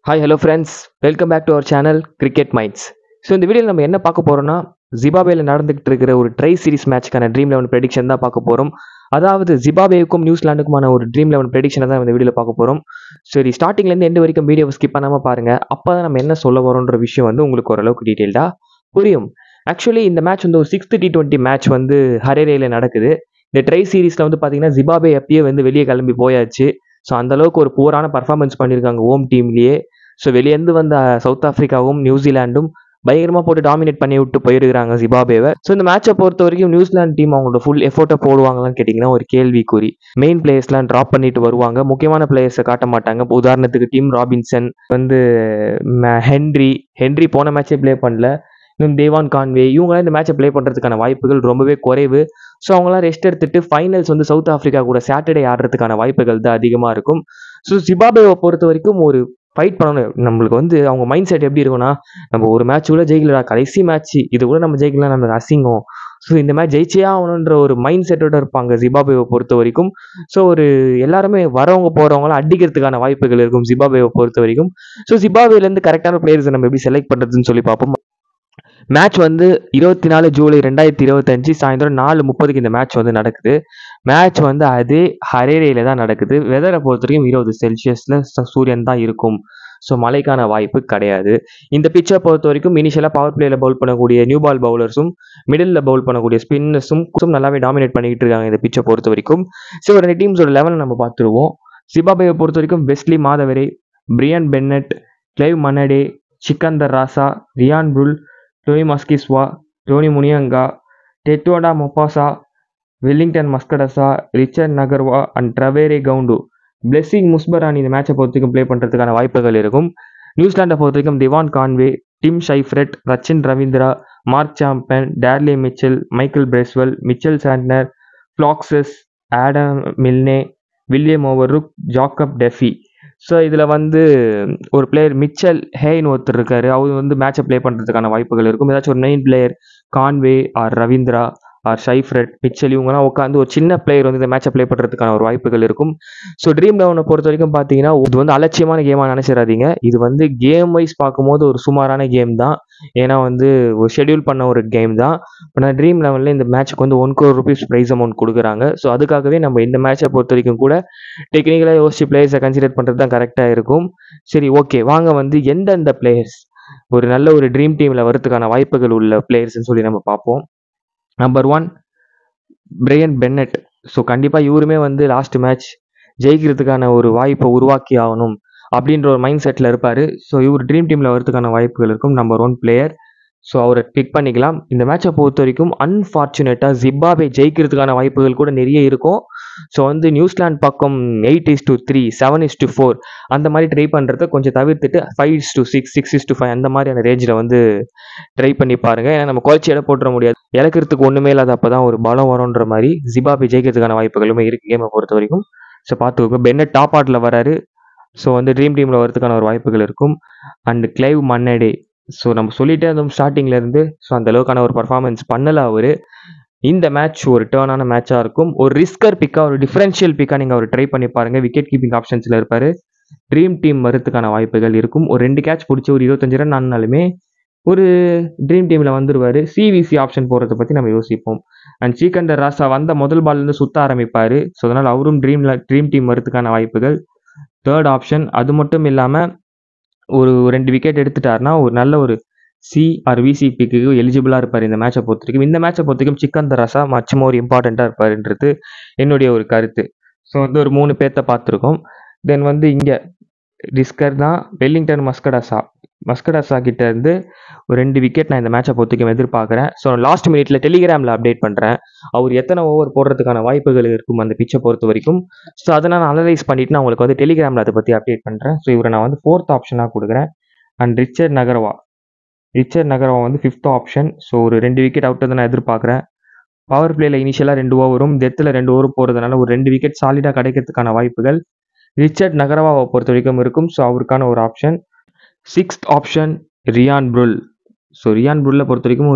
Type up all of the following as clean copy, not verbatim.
Hi hello friends, welcome back to our channel cricket minds. So இந்த வீடியோவில் நம்ம என்ன பார்க்க போகிறோம்னா, ஜிம்பாப்வேல நடந்துகிட்டு இருக்கிற ஒரு ட்ரை சீரிஸ் மேட்ச்க்கான ட்ரீம் 11 ப்ரெடிக்ஷன் தான் பார்க்க போகிறோம். அதாவது ஜிம்பாப்வேவுக்கும் நியூசிலாண்டுக்குமான ஒரு ட்ரீம் 11 ப்ரெடிக்ஷனை தான் இந்த வீடியோவில் பார்க்க போகிறோம். சரி, ஸ்டார்டிங்லேருந்து எண்டு வரைக்கும் வீடியோவை ஸ்கிப் பண்ணாமல் பாருங்கள். அப்போ தான் நம்ம என்ன சொல்ல வரோன்ற விஷயம் வந்து உங்களுக்கு ஓரளவுக்கு டீட்டெயில்டாக புரியும். ஆக்சுவலி இந்த மேட்ச் வந்து ஒரு 6th T20 மேட்ச் வந்து ஹரேரேல நடக்குது. இந்த ட்ரை சீரிஸில் வந்து பார்த்தீங்கன்னா ஜிம்பாப்வே எப்பயே வந்து வெளியே கிளம்பி போயாச்சு. ஸோ அந்தளவுக்கு ஒரு புவரான பர்ஃபார்மன்ஸ் பண்ணியிருக்காங்க ஹோம் டீம்லேயே. ஸோ வெளியேந்து வந்த சவுத் ஆஃப்ரிக்காவும் நியூசிலாண்டும் பயங்கரமாக போட்டு டாமினேட் பண்ணி விட்டு போயிருக்கிறாங்க ஜிம்பாப்வேவை. ஸோ இந்த மேட்சை பொறுத்த வரைக்கும் நியூசிலாந்து டீம் அவங்களோட ஃபுல் எஃபோர்ட்டை போடுவாங்களான்னு கேட்டிங்கன்னா ஒரு கேள்விக்குறி. மெயின் பிளேயர்ஸ்லாம் ட்ராப் பண்ணிட்டு வருவாங்க, முக்கியமான பிளேயர்ஸை காட்ட மாட்டாங்க. உதாரணத்துக்கு டிம் ராபின்சன் வந்து ஹென்ரி போன மேட்சே ப்ளே பண்ணல. இன்னும் தேவான் கான்வே இவங்களாம் இந்த மேட்சை ப்ளே பண்ணுறதுக்கான வாய்ப்புகள் ரொம்பவே குறைவு. ஸோ அவங்களாம் ரெஸ்ட் எடுத்துட்டு ஃபைனல்ஸ் வந்து சவுத் ஆஃப்ரிக்கா கூட சாட்டர்டே ஆடுறதுக்கான வாய்ப்புகள் தான் அதிகமாக இருக்கும். ஸோ ஜிம்பாப்வேவை பொறுத்த வரைக்கும் ஒரு ஃபைட் பண்ணணும். நம்மளுக்கு வந்து அவங்க மைண்ட் செட் எப்படி இருக்கும்னா, நம்ம ஒரு மேட்ச் கூட ஜெயிக்கலடா, கடைசி மேட்ச் இது கூட நம்ம ஜெயிக்கலாம், நம்மளுக்கு அசிங்கம். ஸோ இந்த மேட்ச் ஜெயிச்சே ஆகணுன்ற ஒரு மைண்ட் செட்டோட இருப்பாங்க ஜிம்பாப்வேவை பொறுத்த வரைக்கும். ஸோ ஒரு எல்லாருமே வரவங்க போகிறவங்களாம் அடிக்கிறதுக்கான வாய்ப்புகள் இருக்கும் ஜிம்பாப்வேவை பொறுத்த வரைக்கும். ஸோ ஜிம்பாப்வேலேருந்து கரெக்டான பிளேயர்ஸை நம்ம எப்படி செலக்ட் பண்ணுறதுன்னு சொல்லி பார்ப்போம். மேட்ச் வந்து 24 ஜூலை 2025 சாயந்தரம் 4:30 இந்த மேட்ச் வந்து நடக்குது. மேட்ச் வந்து அதே ஹரேரேல தான் நடக்குது. வெதரை பொறுத்த வரைக்கும் 20 செல்சியஸில் சூரியன் தான் இருக்கும். ஸோ மழைக்கான வாய்ப்பு கிடையாது. இந்த பிச்சை பொறுத்த வரைக்கும் இனிஷியலாக பவர் பிளேயில் பவுல் பண்ணக்கூடிய நியூ பால் பவுலர்ஸும் மிடில் பவுல் பண்ணக்கூடிய ஸ்பின்னர்ஸும் நல்லாவே டாமினேட் பண்ணிக்கிட்டு இருக்காங்க இந்த பிச்சை பொறுத்த வரைக்கும். ஸோ ரெண்டு டீம்ஸோட லெவலை நம்ம பார்த்துருவோம். ஜிம்பாப்வேவை பொறுத்த வரைக்கும் Wesley Madhevere, Brian Bennett, Clive Madande, Sikandar Raza, Ryan Burl, Tony மஸ்கிஸ்வா, டோனி முனியங்கா, டெட்டோடா மொப்பாசா, Wellington Masakadza, Richard Ngarava and Trevor Gwandu. Blessing Muzarabani இந்த மேட்சை பொறுத்த வரைக்கும் ப்ளே பண்ணுறதுக்கான வாய்ப்புகள் இருக்கும். நியூசிலாண்டை பொறுத்த வரைக்கும் Devon Conway, Tim Seifert, Rachin Ravindra, Mark Chapman, Daryl Mitchell, Michael Bracewell, Mitchell Santner, ஃப்ளாக்ஸஸ், Adam Milne, William O'Rourke, Jacob Duffy. So இதில் வந்து ஒரு பிளேயர் மிச்சல் ஹேன்னு ஒருத்தர் இருக்காரு. அவர் வந்து மேட்சை ப்ளே பண்ணுறதுக்கான வாய்ப்புகள் இருக்கும். ஏதாச்சும் ஒரு main player Conway or Ravindra or Seifert, Mitchell இவங்கலாம் உட்காந்து ஒரு சின்ன பிளேயர் வந்து இந்த மேட்சை ப்ளே பண்ணுறதுக்கான ஒரு வாய்ப்புகள் இருக்கும். ஸோ ட்ரீம் 11 பொறுத்த வரைக்கும் பார்த்தீங்கன்னா இது வந்து அலட்சியமான கேமாக நினச்சிடாதீங்க. இது வந்து கேம் வைஸ் பார்க்கும்போது ஒரு சுமாரான கேம் தான். ஏன்னா வந்து ஒரு ஷெடியூல் பண்ண ஒரு கேம் தான். ஆனால் ட்ரீம் 11 இந்த மேட்ச்சுக்கு வந்து 1 crore rupees ப்ரைஸ் அமௌண்ட் கொடுக்குறாங்க. ஸோ அதுக்காகவே நம்ம இந்த மேட்சை பொறுத்த வரைக்கும் கூட டெக்னிக்கலாக யோசிச்சு பிளேயர்ஸை கன்சிடர் பண்ணுறது தான் கரெக்டாக இருக்கும். சரி, ஓகே, வாங்க வந்து எந்தெந்த பிளேயர்ஸ் ஒரு நல்ல ஒரு ட்ரீம் டீமில் வரதுக்கான வாய்ப்புகள் உள்ள பிளேயர்ஸ்ன்னு சொல்லி நம்ம பார்ப்போம். Number 1 Brian Bennett. ஸோ கண்டிப்பாக இவருமே வந்து லாஸ்ட் மேட்ச் ஜெயிக்கிறதுக்கான ஒரு வாய்ப்பை உருவாக்கி ஆகணும் அப்படின்ற ஒரு மைண்ட் செட்டில் இருப்பார். ஸோ இவர் ட்ரீம் டீமில் வரதுக்கான வாய்ப்புகள் இருக்கும். Number 1 player. ஸோ அவரை பிக் பண்ணிக்கலாம். இந்த மேட்சை பொறுத்த வரைக்கும் அன்ஃபார்ச்சுனேட்டாக ஜிம்பாப்வே ஜெயிக்கிறதுக்கான வாய்ப்புகள் கூட நிறைய இருக்கும். ஸோ வந்து நியூசிலாந்து பக்கம் 8:3, 7:4 அந்த மாதிரி ட்ரை பண்ணுறத கொஞ்சம் தவிர்த்துட்டு 5:6, 6:5 அந்த மாதிரியான ரேஞ்சில் வந்து ட்ரை பண்ணி பாருங்கள். ஏன்னா நம்ம குறைச்சி எடை போட்டுற முடியாது. இழக்கிறதுக்கு ஒன்றுமே இல்லாத அப்போ தான் ஒரு பலம் வரும்ன்ற மாதிரி ஜிம்பாப்வே ஜெயிக்கிறதுக்கான வாய்ப்புகளுமே இருக்குது கேமை பொறுத்த வரைக்கும். ஸோ பார்த்துக்கோங்க. பென்னட் டாப் ஆர்டரில் வராரு. ஸோ வந்து ட்ரீம் டீமில் வரதுக்கான ஒரு வாய்ப்புகள் இருக்கும். And Clive மன்னடே. ஸோ நம்ம சொல்லிட்டே இருந்தோம் ஸ்டார்டிங்லேருந்து. ஸோ அந்த அளவுக்கான ஒரு பர்ஃபார்மன்ஸ் பண்ணலை அவர். இந்த மேட்ச் ஒரு டேர்னான மேட்சாக இருக்கும். ஒரு ரிஸ்கர் பிக்காக, ஒரு டிஃபரன்ஷியல் பிக்காக நீங்கள் அவர் ட்ரை பண்ணி பாருங்கள். விக்கெட் கீப்பிங் ஆப்ஷன்ஸில் இருப்பார். ட்ரீம் டீம் வரதுக்கான வாய்ப்புகள் இருக்கும். ஒரு 2 கேட்ச் பிடிச்சி ஒரு 25 ரன் ஆனாலுமே ஒரு ட்ரீம் டீமில் வந்துடுவார். சிவிசி ஆப்ஷன் போகிறத பற்றி நம்ம யோசிப்போம். அண்ட் சிக்கந்தர் ராசா வந்த முதல் பால்லேருந்து சுற்ற ஆரம்பிப்பார். ஸோ அதனால் அவரும் ட்ரீம் டீம் வரதுக்கான வாய்ப்புகள். Third option. அது மட்டும் இல்லாமல் ஒரு 2 விக்கெட் எடுத்துட்டாருன்னா ஒரு நல்ல ஒரு விசிபிக்கு எலிஜிபிளாக இருப்பார் இந்த மேட்சை பொறுத்த வரைக்கும். இந்த மேட்சை பொறுத்த வரைக்கும் சிக்கந்தர் ராசா மச் மோர் இம்பார்ட்டண்ட்டாக இருப்பாருன்றது என்னுடைய ஒரு கருத்து. ஸோ வந்து ஒரு 3 பேர்த்த பார்த்துருக்கோம். தென் வந்து இங்கே ரிஸ்கர் தான் வெல்லிங்டன் மஸ்கடாசா கிட்ட இருந்து ஒரு 2 விக்கெட் நான் இந்த மேட்சை பொறுத்த வரைக்கும் எதிர்பார்க்குறேன். ஸோ லாஸ்ட் மினிட்ல டெலிகிராமில் அப்டேட் பண்ணுறேன் அவர் எத்தனை ஓவர் போடுறதுக்கான வாய்ப்புகள் இருக்கும் அந்த பிச்சை பொறுத்த வரைக்கும். ஸோ அதை நான் அனலைஸ் பண்ணிவிட்டு நான் உங்களுக்கு வந்து டெலிகிராமில் அதை பற்றி அப்டேட் பண்ணுறேன். ஸோ இவரை நான் வந்து 4th ஆப்ஷனாக கொடுக்குறேன். அண்ட் ரிச்சர்ட் நகர்வா வந்து 5th ஆப்ஷன். ஸோ ஒரு 2 விக்கெட் அவுட் தான் நான் எதிர்பார்க்குறேன். பவர் பிளேயில் இனிஷியலாக 2 ஓவரும் டெத்தில் 2 ஓவரும் போகிறதுனால ஒரு 2 விக்கெட் சாலிடாக கிடைக்கிறதுக்கான வாய்ப்புகள் ரிச்சர்ட் நகர்வாவை பொறுத்த வரைக்கும் இருக்கும். ஸோ அவருக்கான ஒரு ஆப்ஷன். 6th ஆப்ஷன் ரியான் புல். ஸோ ரியான் புல்லை பொறுத்த வரைக்கும்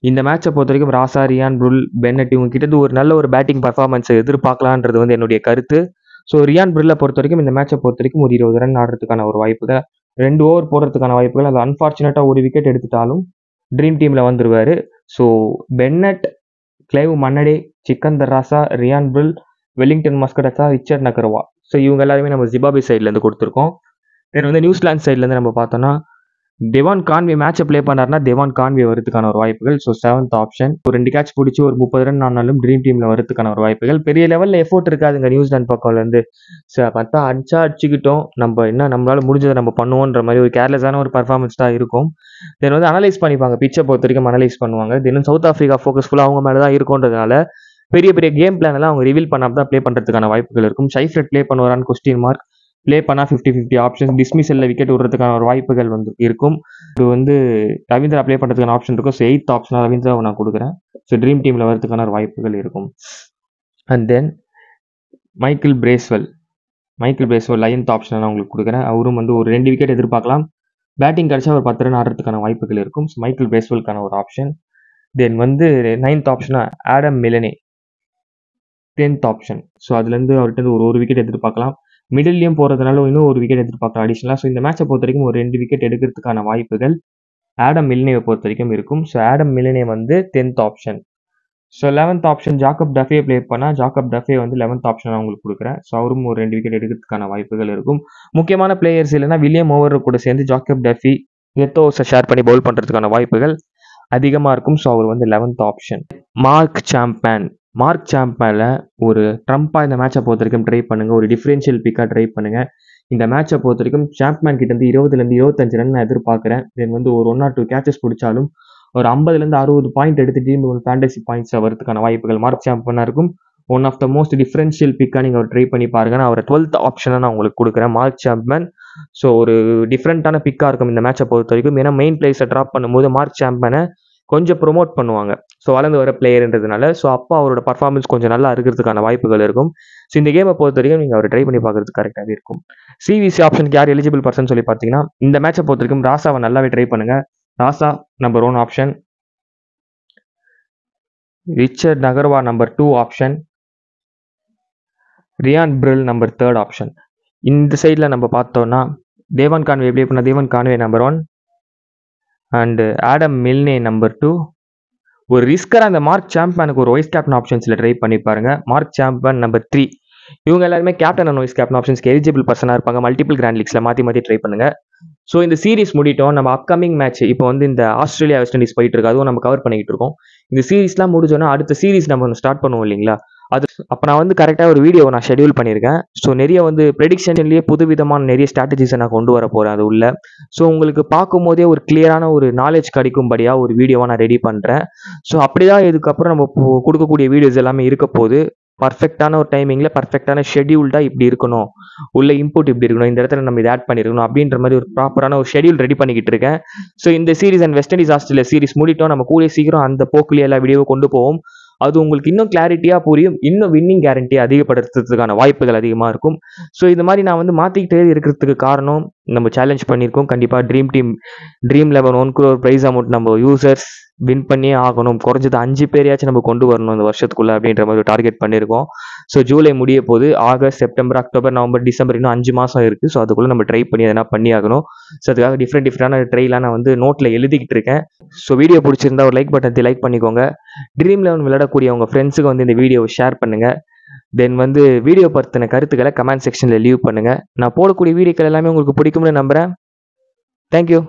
இந்த மேட்சை பொறுத்த வரைக்கும் ராசா, ரியான் புல், பென்னட் இவங்க கிட்ட ஒரு நல்ல ஒரு பேட்டிங் பர்ஃபார்மன்ஸை எதிர்பார்க்கலான்றது வந்து என்னுடைய கருத்து. ஸோ ரியான் புல்லை பொறுத்த வரைக்கும் இந்த மேட்சை பொறுத்த வரைக்கும் ஒரு 20 ரன் ஆடுறதுக்கான ஒரு வாய்ப்புகள். 2 ஓவர் போடுறதுக்கான வாய்ப்புகள். அது அன்ஃபார்ச்சுனேட்டாக ஒரு விக்கெட் எடுத்துட்டாலும் ட்ரீம் டீமில் வந்துருவார். So Bennett, Clive Madande, Sikandar Raza, Ryan பிரில், Wellington Masakadza, Richard நகர்வா. So இவங்க எல்லாருமே நம்ம ஜிம்பாப்வே சைட்லேருந்து கொடுத்துருக்கோம். தென் வந்து நியூசிலாந்து சைட்லேருந்து நம்ம பார்த்தோம்னா டெவான் கான்வே மேட்சை ப்ளே பண்ணார்னா டெவான் கான்வே வரதுக்கான ஒரு வாய்ப்புகள். So 7th option. ஒரு 2 கேட்ச் பிடிச்சி ஒரு 30 ரன் ஆனாலும் ட்ரீம் டீமில் வரதுக்கான ஒரு வாய்ப்புகள். பெரிய லெவலில் எஃபோர்ட் இருக்காதுங்க நியூசிலாந்து பக்கம்லேருந்து. ஸோ பார்த்தா அடிச்சுக்கிட்டோம், நம்ம என்ன நம்மளால முடிஞ்சதை நம்ம பண்ணுவோன்ற மாதிரி ஒரு கேர்லெஸ்ஸான ஒரு பர்ஃபார்மன்ஸ் தான் இருக்கும். தென் வந்து அனலைஸ் பண்ணிப்பாங்க, பிச்சை பொறுத்த வரைக்கும் அனலைஸ் பண்ணுவாங்க. தென் சவுத் ஆஃப்ரிக்கா ஃபோக்கஸ்ஃபுல்லாக அவங்க மேலே தான் இருக்கும்ன்றதுனால பெரிய பெரிய கேம் பிளான் எல்லாம் அவங்க ரிவீல் பண்ணாமல் தான் ப்ளே பண்ணுறதுக்கான வாய்ப்புகள் இருக்கும். ஷைஃப்ரட் ப்ளே பண்ணுவாரான்னு கொஸ்டின் மார்க். ப்ளே பண்ணால் 50-50 ஆப்ஷன்ஸ். டிஸ்மிஸில் விக்கெட் விடுறதுக்கான ஒரு வாய்ப்புகள் வந்து இருக்கும். இது வந்து ரவீந்திரா ப்ளே பண்ணுறதுக்கான ஆப்ஷன் இருக்கும். ஸோ 8th ஆப்ஷனாக ரவீந்திராவை நான் கொடுக்குறேன். ஸோ ட்ரீம் டீமில் வரதுக்கான ஒரு வாய்ப்புகள் இருக்கும். And then Michael Bracewell 9th ஆப்ஷனாக நான் உங்களுக்கு கொடுக்குறேன். அவரும் வந்து ஒரு 2 விக்கெட் எதிர்பார்க்கலாம். பேட்டிங் கிடச்சா ஒரு 10 ரன் ஆடுறதுக்கான வாய்ப்புகள் இருக்கும். ஸோ மைக்கேல் பிரேஸ்வெல்க்கான ஒரு ஆப்ஷன். தென் வந்து 9th ஆப்ஷனாக ஆடம் மிலனே 10th ஆப்ஷன். ஸோ அதுலேருந்து அவர்கிட்ட ஒரு விக்கெட் எதிர்பார்க்கலாம். மிடில்லையும் போகிறதுனால இன்னும் ஒரு விக்கெட் எதிர்பார்க்கலாம் அடிஷனலாக. ஸோ இந்த மேட்சை பொறுத்த வரைக்கும் ஒரு 2 விக்கெட் எடுக்கிறதுக்கான வாய்ப்புகள் ஆடம் மில்னேவை பொறுத்த வரைக்கும் இருக்கும். ஸோ ஆடம் மில்னே வந்து 10th option. So 11th option Jacob Dafoe play பண்ணால் ஜாக்கப் டஃபே வந்து 11th ஆப்ஷன் உங்களுக்கு கொடுக்குறேன். ஸோ அவரும் ஒரு 2 விக்கெட் எடுக்கிறதுக்கான வாய்ப்புகள் இருக்கும். முக்கியமான பிளேயர்ஸ் இல்லைன்னா வில்லியம் ஓவர் கூட சேர்ந்து ஜாக்கப் டஃபி எத்தோஸை ஷேர் பண்ணி பவுல் பண்ணுறதுக்கான வாய்ப்புகள் அதிகமாக இருக்கும். ஸோ அவர் வந்து 11th ஆப்ஷன். மார்க் சாம்பேனில் ஒரு ட்ரம்ப்பாக இந்த மேட்சை பொறுத்த வரைக்கும் ட்ரை பண்ணுங்கள். ஒரு டிஃப்ரென்ஷியல் பிக்காக ட்ரை பண்ணுங்கள். இந்த மேட்சை பொறுத்த வரைக்கும் சாம்ப்மேன் கிட்டேருந்து 20-25 ரன் நான் எதிர்பார்க்குறேன். தென் வந்து ஒரு 1 or 2 கேச்சஸ் பிடிச்சாலும் ஒரு 50-60 பாயிண்ட் எடுத்துட்டு ஒரு ஃபேண்டசி பாயிண்ட்ஸ் வரதுக்கான வாய்ப்புகள் மார்க் சாம்பேனாக இருக்கும். One of the most differential பிக்காக நீங்கள் ட்ரை பண்ணி பாருங்க. நான் அவரை 12th ஆப்ஷனாக நான் உங்களுக்கு கொடுக்குறேன், மார்க் சாம்பேன். ஸோ ஒரு டிஃப்ரெண்ட்டான பிக்காக இருக்கும் இந்த மேட்சை பொறுத்த வரைக்கும். ஏன்னா மெயின் பிளேயர்ஸை ட்ராப் பண்ணும்போது மார்க் சாம்பேனை கொஞ்சம் ப்ரொமோட் பண்ணுவாங்க. ஸோ வளர்ந்து வர பிளேயர்ன்றதுனால ஸோ அப்போ அவரோட பர்ஃபார்மன்ஸ் கொஞ்சம் நல்லா இருக்கிறதுக்கான வாய்ப்புகள் இருக்கும். ஸோ இந்த கேமை பொறுத்த வரைக்கும் நீங்கள் அவர் ட்ரை பண்ணி பார்க்குறதுக்கு கரெக்டாகவே இருக்கும். சிவிசி ஆப்ஷனுக்கு யார் எலிஜிபிள் பர்சன் சொல்லி பார்த்தீங்கன்னா இந்த மேட்சை பொறுத்த வரைக்கும் ராசாவை நல்லாவே ட்ரை பண்ணுங்க. Raza number 1 option, Richard Ngarava number 2 option, Ryan Burl number 3rd option. இந்த சைடில் நம்ம பார்த்தோம்னா தேவான் கான்வே ப்ளே பண்ண Devon Conway number 1 and Adam Milne number 2. ஒரு ரிஸ்கராக அந்த மார்க் சாம்பேனுக்கு ஒரு வைஸ் கேப்டன் ஆப்ஷன்ஸில் ட்ரை பண்ணி பாருங்க. Mark Chapman number 3. இவங்க எல்லாருமே கேப்டன் அண்ட் வைஸ் கேப்டன் ஆப்ஷன்ஸ்க்கு எலிஜிபிள் பர்சனாக இருப்பாங்க. மல்டிபிள் கிராண்ட் லீக்ஸில் மாற்றி ட்ரை பண்ணுங்க. ஸோ இந்த சீரிஸ் முடிட்டோம். நம்ம அப்கமிங் மேட்ச் இப்போ வந்து இந்த ஆஸ்திரேலியா வெஸ்ட் இண்டீஸ் போயிட்டு இருக்கு, அதுவும் நம்ம கவர் பண்ணிக்கிட்டு இருக்கோம். இந்த சீரிஸ்லாம் முடிஞ்சோன்னா அடுத்த சீரிஸ் நம்ம ஒன்று ஸ்டார்ட் பண்ணுவோம் இல்லைங்களா? அது அப்போ நான் வந்து கரெக்டாக ஒரு வீடியோ நான் ஷெடியூல் பண்ணியிருக்கேன். ஸோ நிறைய வந்து ப்ரெடிக்ஷன்லேயே புதுவிதமான நிறைய ஸ்ட்ராட்டஜிஸை நான் கொண்டு வர போகிறேன் அது உள்ள. ஸோ உங்களுக்கு பார்க்கும்போதே ஒரு கிளியரான ஒரு நாலேஜ் கிடைக்கும்படியாக ஒரு வீடியோவை நான் ரெடி பண்ணுறேன். ஸோ அப்படி தான் இதுக்கப்புறம் நம்ம கொடுக்கக்கூடிய வீடியோஸ் எல்லாமே இருக்க போது. பர்ஃபெக்டான ஒரு டைமிங்கில் பர்ஃபெக்டான ஷெடியூல்டாக இப்படி இருக்கணும், உள்ள இன்புட் இப்படி இருக்கணும், இந்த இடத்துல நம்ம இதை ஆட் பண்ணியிருக்கணும் அப்படின்ற மாதிரி ஒரு ப்ராப்பரான ஒரு ஷெடியூல் ரெடி பண்ணிக்கிட்டு இருக்கேன். ஸோ இந்த series and West Indies Australia series முடிட்டோம். நம்ம கூடிய சீக்கிரம் அந்த போக்குலேயே எல்லா வீடியோவை கொண்டு போவோம். அது உங்களுக்கு இன்னும் கிளாரிட்டியாக புரியும், இன்னும் வின்னிங் கேரண்டியை அதிகப்படுத்துறதுக்கான வாய்ப்புகள் அதிகமாக இருக்கும். ஸோ இது மாதிரி நான் வந்து மாற்றிக்கிட்டே இருக்கிறதுக்கு காரணம் நம்ம சேலஞ்ச் பண்ணியிருக்கோம். கண்டிப்பாக ட்ரீம் 11 1 crore ப்ரைஸ் அமௌண்ட் நம்ம யூசர்ஸ் வின் பண்ணியே ஆகணும். குறைஞ்சது 5 பேரையாச்சும் நம்ம கொண்டு வரணும் இந்த வருஷத்துக்குள்ள அப்படின்ற மாதிரி ஒரு டார்கெட் பண்ணியிருக்கோம். ஸோ ஜூலை முடிய போது, August, September, October, November, December இன்னும் 5 மாதம் இருக்குது. ஸோ அதுக்குள்ளே நம்ம ட்ரை பண்ணி எதனா பண்ணி ஆகணும். ஸோ அதுக்காக டிஃப்ரெண்டான ட்ரைலாம் நான் வந்து நோட்டில் எழுதிக்கிட்டு இருக்கேன். ஸோ வீடியோ பிடிச்சிருந்தா ஒரு லைக் பட்டனை லைக் பண்ணிக்கோங்க. ட்ரீம் 11 விளையாடக்கூடிய உங்கள் ஃப்ரெண்ட்ஸுக்கு வந்து இந்த வீடியோவை ஷேர் பண்ணுங்கள். தென் வந்து வீடியோ பற்றின கருத்துக்களை கமெண்ட் செக்ஷனில் லீவ் பண்ணுங்கள். நான் போடக்கூடிய வீடியோக்கள் எல்லாமே உங்களுக்கு பிடிக்கும்னு நம்புகிறேன். தேங்க்யூ.